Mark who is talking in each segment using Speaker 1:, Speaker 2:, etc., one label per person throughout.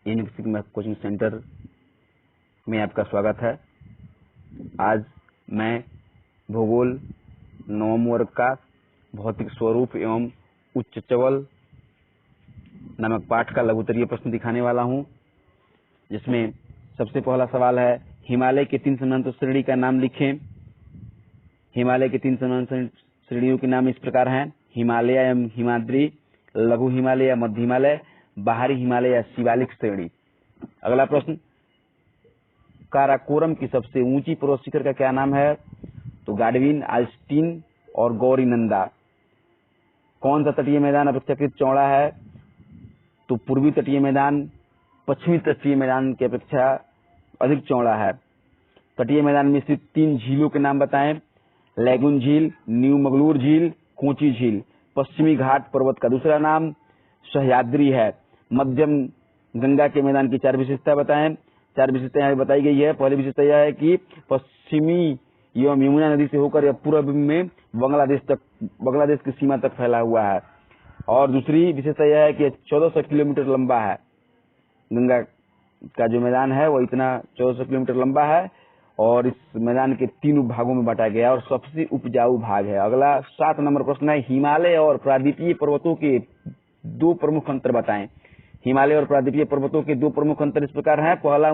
Speaker 1: Coaching centre में आपका स्वागत है। आज मैं भूगोल 9वें वर्ग का भौतिक स्वरूप एवं उच्च चवल नामक पाठ का लघुत्तरीय प्रश्न दिखाने वाला हूं, जिसमें सबसे पहला सवाल है, हिमालय के 3 समानांतर श्रेणी का नाम लिखें। हिमालय के 3 समानांतर श्रेणियों के नाम इस प्रकार हैं: हिमालय एवं हिमाद्री, लघु हिमालय या मध्य हिमालय, बाहरी हिमालय या शिवालिक श्रेणी। अगला प्रश्न, काराकोरम की सबसे ऊंची पर्वत शिखर का क्या नाम है? तो गाडविन, आल्स्टीन और गौरीनंदा। कौन सा तटीय मैदान अपेक्षाकृत चौड़ा है? तो पूर्वी तटीय मैदान पश्चिमी तटीय मैदान की अपेक्षा अधिक चौड़ा है। तटीय मैदान में स्थित 3 झीलों के नाम बताएं। लैगून झील, न्यू मंगलूर झील, कोची झील। पश्चिमी घाट पर्वत का दूसरा नाम सह्याद्री है। मध्यम गंगा के मैदान की 4 विशेषता बताएं। 4 विशेषता यहाँ बताई गई है। पहली विशेषता यह है कि पश्चिमी एवं यमुना नदी से होकर यह पूर्व में बांग्लादेश की सीमा तक फैला हुआ है। और दूसरी विशेषता यह है कि 1400 किलोमीटर लंबा है। गंगा का जो मैदान है वो इतना 1400 किलोमीटर लंबा है और इस मैदान के 3 भागों में बांटा गया और सबसे उपजाऊ भाग है। अगला 7 नंबर प्रश्न है, हिमालय और प्रायद्वीपीय पर्वतों के 2 प्रमुख अंतर बताएं। हिमालय और प्रायद्वीपीय पर्वतों के 2 प्रमुख अंतर इस प्रकार हैं। पहला,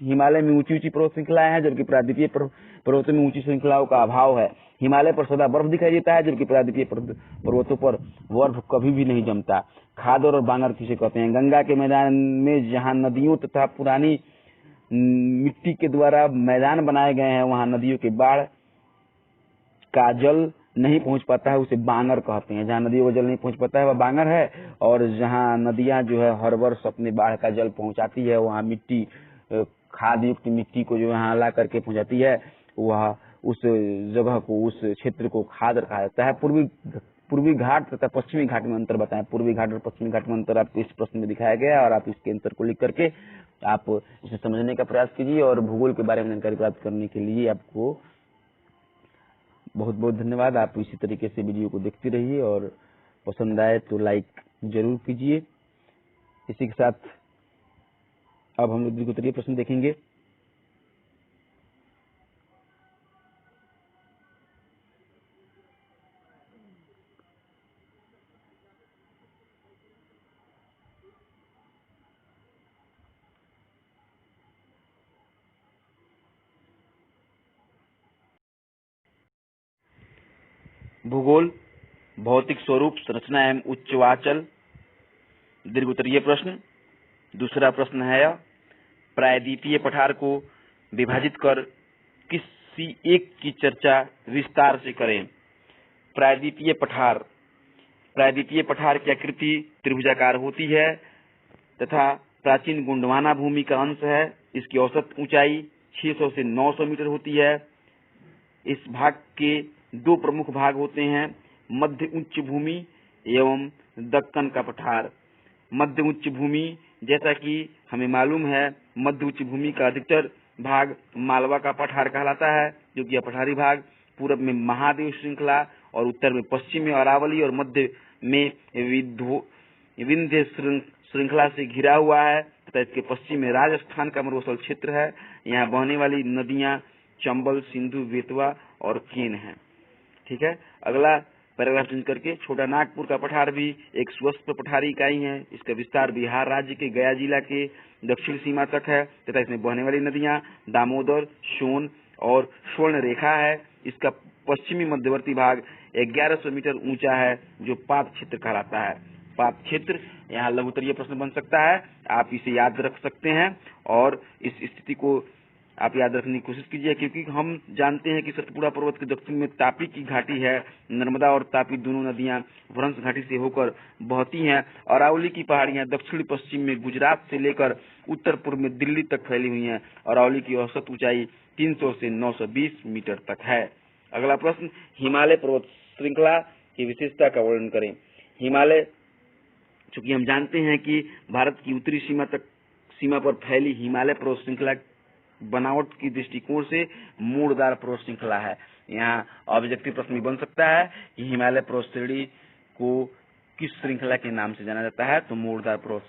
Speaker 1: हिमालय में ऊंची पर्वत श्रृंखलाएं हैं, जबकि प्रायद्वीपीय पर्वतों में ऊंची श्रृंखलाओं का अभाव है। हिमालय पर सदा बर्फ दिखाई देता है, जबकि प्रायद्वीपीय पर्वतों पर बर्फ कभी भी नहीं जमता। खादर और बांगर किसे कहते हैं? गंगा के मैदान में जहाँ नदियों तथा पुरानी मिट्टी के द्वारा मैदान बनाए गए हैं, वहाँ नदियों के बाढ़ का जल नहीं पहुंच पाता है, उसे बांगर कहते हैं। जहाँ नदियों का जल नहीं पहुंच पाता है वह बांगर है, और जहाँ नदियां जो है हर वर्ष अपने बाढ़ का जल पहुंचाती है, वहाँ मिट्टी खाद युक्त मिट्टी को जो यहाँ ला करके पहुंचाती है, वह उस जगह को, उस क्षेत्र को खादर कहा जाता है। पूर्वी घाट तथा पश्चिमी घाट में अंतर बताएं। पूर्वी घाट और पश्चिमी घाट में अंतर आपको इस प्रश्न में दिखाया गया है और आप इसके अंतर को लिख करके आप इसे समझने का प्रयास कीजिए। और भूगोल के बारे में जानकारी प्राप्त करने के लिए आपको बहुत बहुत धन्यवाद। आप इसी तरीके से वीडियो को देखते रहिए और पसंद आए तो लाइक जरूर कीजिए। इसी के साथ अब हम लोग द्विगुत्तरीय प्रश्न देखेंगे। भूगोल भौतिक स्वरूप, संरचना एवं उच्चवाचल। दीर्घोत्तरीय प्रश्न। दूसरा प्रश्न है, प्रायद्वीपीय पठार को विभाजित कर किसी एक की चर्चा विस्तार से करें। प्रायद्वीपीय पठार की आकृति त्रिभुजाकार होती है तथा प्राचीन गोंडवाना भूमि का अंश है। इसकी औसत ऊंचाई 600 से 900 मीटर होती है। इस भाग के 2 प्रमुख भाग होते हैं, मध्य उच्च भूमि एवं दक्कन का पठार। मध्य उच्च भूमि, जैसा कि हमें मालूम है, मध्य उच्च भूमि का अधिकतर भाग मालवा का पठार कहलाता है, जो कि यह पठारी भाग पूरब में महादेव श्रृंखला और उत्तर में पश्चिम में अरावली और मध्य में विंध्य श्रृंखला से घिरा हुआ है तथा इसके पश्चिम में राजस्थान का मरुस्थल क्षेत्र है। यहाँ बहने वाली नदियां चंबल, सिंधु, बेतवा और केन है। ठीक है। अगला पैराग्राफ चेंज करके, छोटा नागपुर का पठार भी एक स्वस्त पठारी इकाई है। इसका विस्तार बिहार राज्य के गया जिला के दक्षिण सीमा तक है तथा इसमें बहने वाली नदियां दामोदर, सोन और स्वर्ण रेखा है। इसका पश्चिमी मध्यवर्ती भाग 1100 मीटर ऊंचा है, जो पात क्षेत्र कहलाता है। पात क्षेत्र यहाँ लघुत्तरीय प्रश्न बन सकता है, आप इसे याद रख सकते हैं और इस स्थिति को आप याद रखने की कोशिश कीजिए, क्योंकि हम जानते हैं कि सतपुड़ा पर्वत के दक्षिण में तापी की घाटी है। नर्मदा और तापी दोनों नदियां भ्रंश घाटी से होकर बहती हैं। अरावली की पहाड़ियां दक्षिण पश्चिम में गुजरात से लेकर उत्तर पूर्व में दिल्ली तक फैली हुई हैं। अरावली की औसत ऊंचाई 300 से 920 मीटर तक है। अगला प्रश्न, हिमालय पर्वत श्रृंखला की विशेषता का वर्णन करें। हिमालय, चूंकि हम जानते हैं कि भारत की उत्तरी सीमा पर फैली हिमालय पर्वत श्रृंखला बनावट की दृष्टिकोण से मूड़दार पर्वत श्रृंखला है। यहाँ ऑब्जेक्टिव प्रश्न भी बन सकता है कि हिमालय पर्वत श्रेणी को किस श्रृंखला के नाम से जाना जाता है? तो मूड़दार पर्वत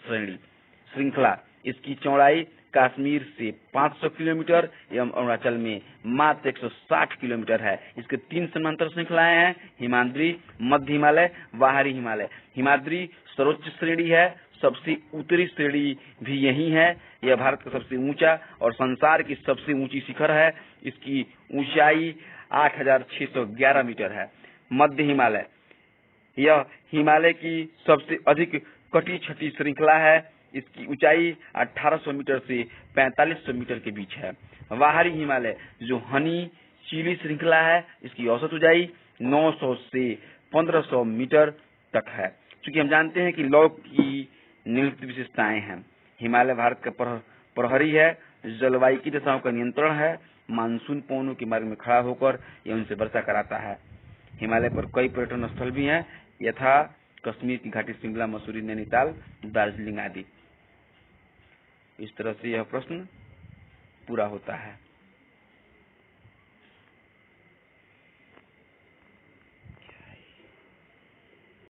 Speaker 1: श्रृंखला। इसकी चौड़ाई कश्मीर से 500 किलोमीटर एवं अरुणाचल में मात्र 160 किलोमीटर है। इसके 3 समांतर श्रृंखलाएं हैं, हिमाद्री, मध्य हिमालय, बाहरी हिमालय। हिमाद्री सर्वोच्च श्रेणी है, सबसे उत्तरी श्रेणी भी यही है। यह भारत का सबसे ऊंचा और संसार की सबसे ऊंची शिखर है। इसकी ऊंचाई 8611 मीटर है। मध्य हिमालय, यह हिमालय की सबसे अधिक कटी छठी श्रृंखला है। इसकी ऊंचाई 1800 मीटर से 4500 मीटर के बीच है। बाहरी हिमालय जो हनी चीली श्रृंखला है, इसकी औसत ऊंचाई 900 से 1500 मीटर तक है। क्योंकि हम जानते हैं कि लौ की निम्नलिखित विशेषताएं हैं। हिमालय भारत का प्रहरी है, जलवायु की दशाओं का नियंत्रण है, मानसून पवनों के मार्ग में खड़ा होकर यह उनसे वर्षा कराता है। हिमालय पर कई पर्यटन स्थल भी हैं, यथा कश्मीर की घाटी शिमला, मसूरी, नैनीताल, दार्जिलिंग आदि। इस तरह से यह प्रश्न पूरा होता है।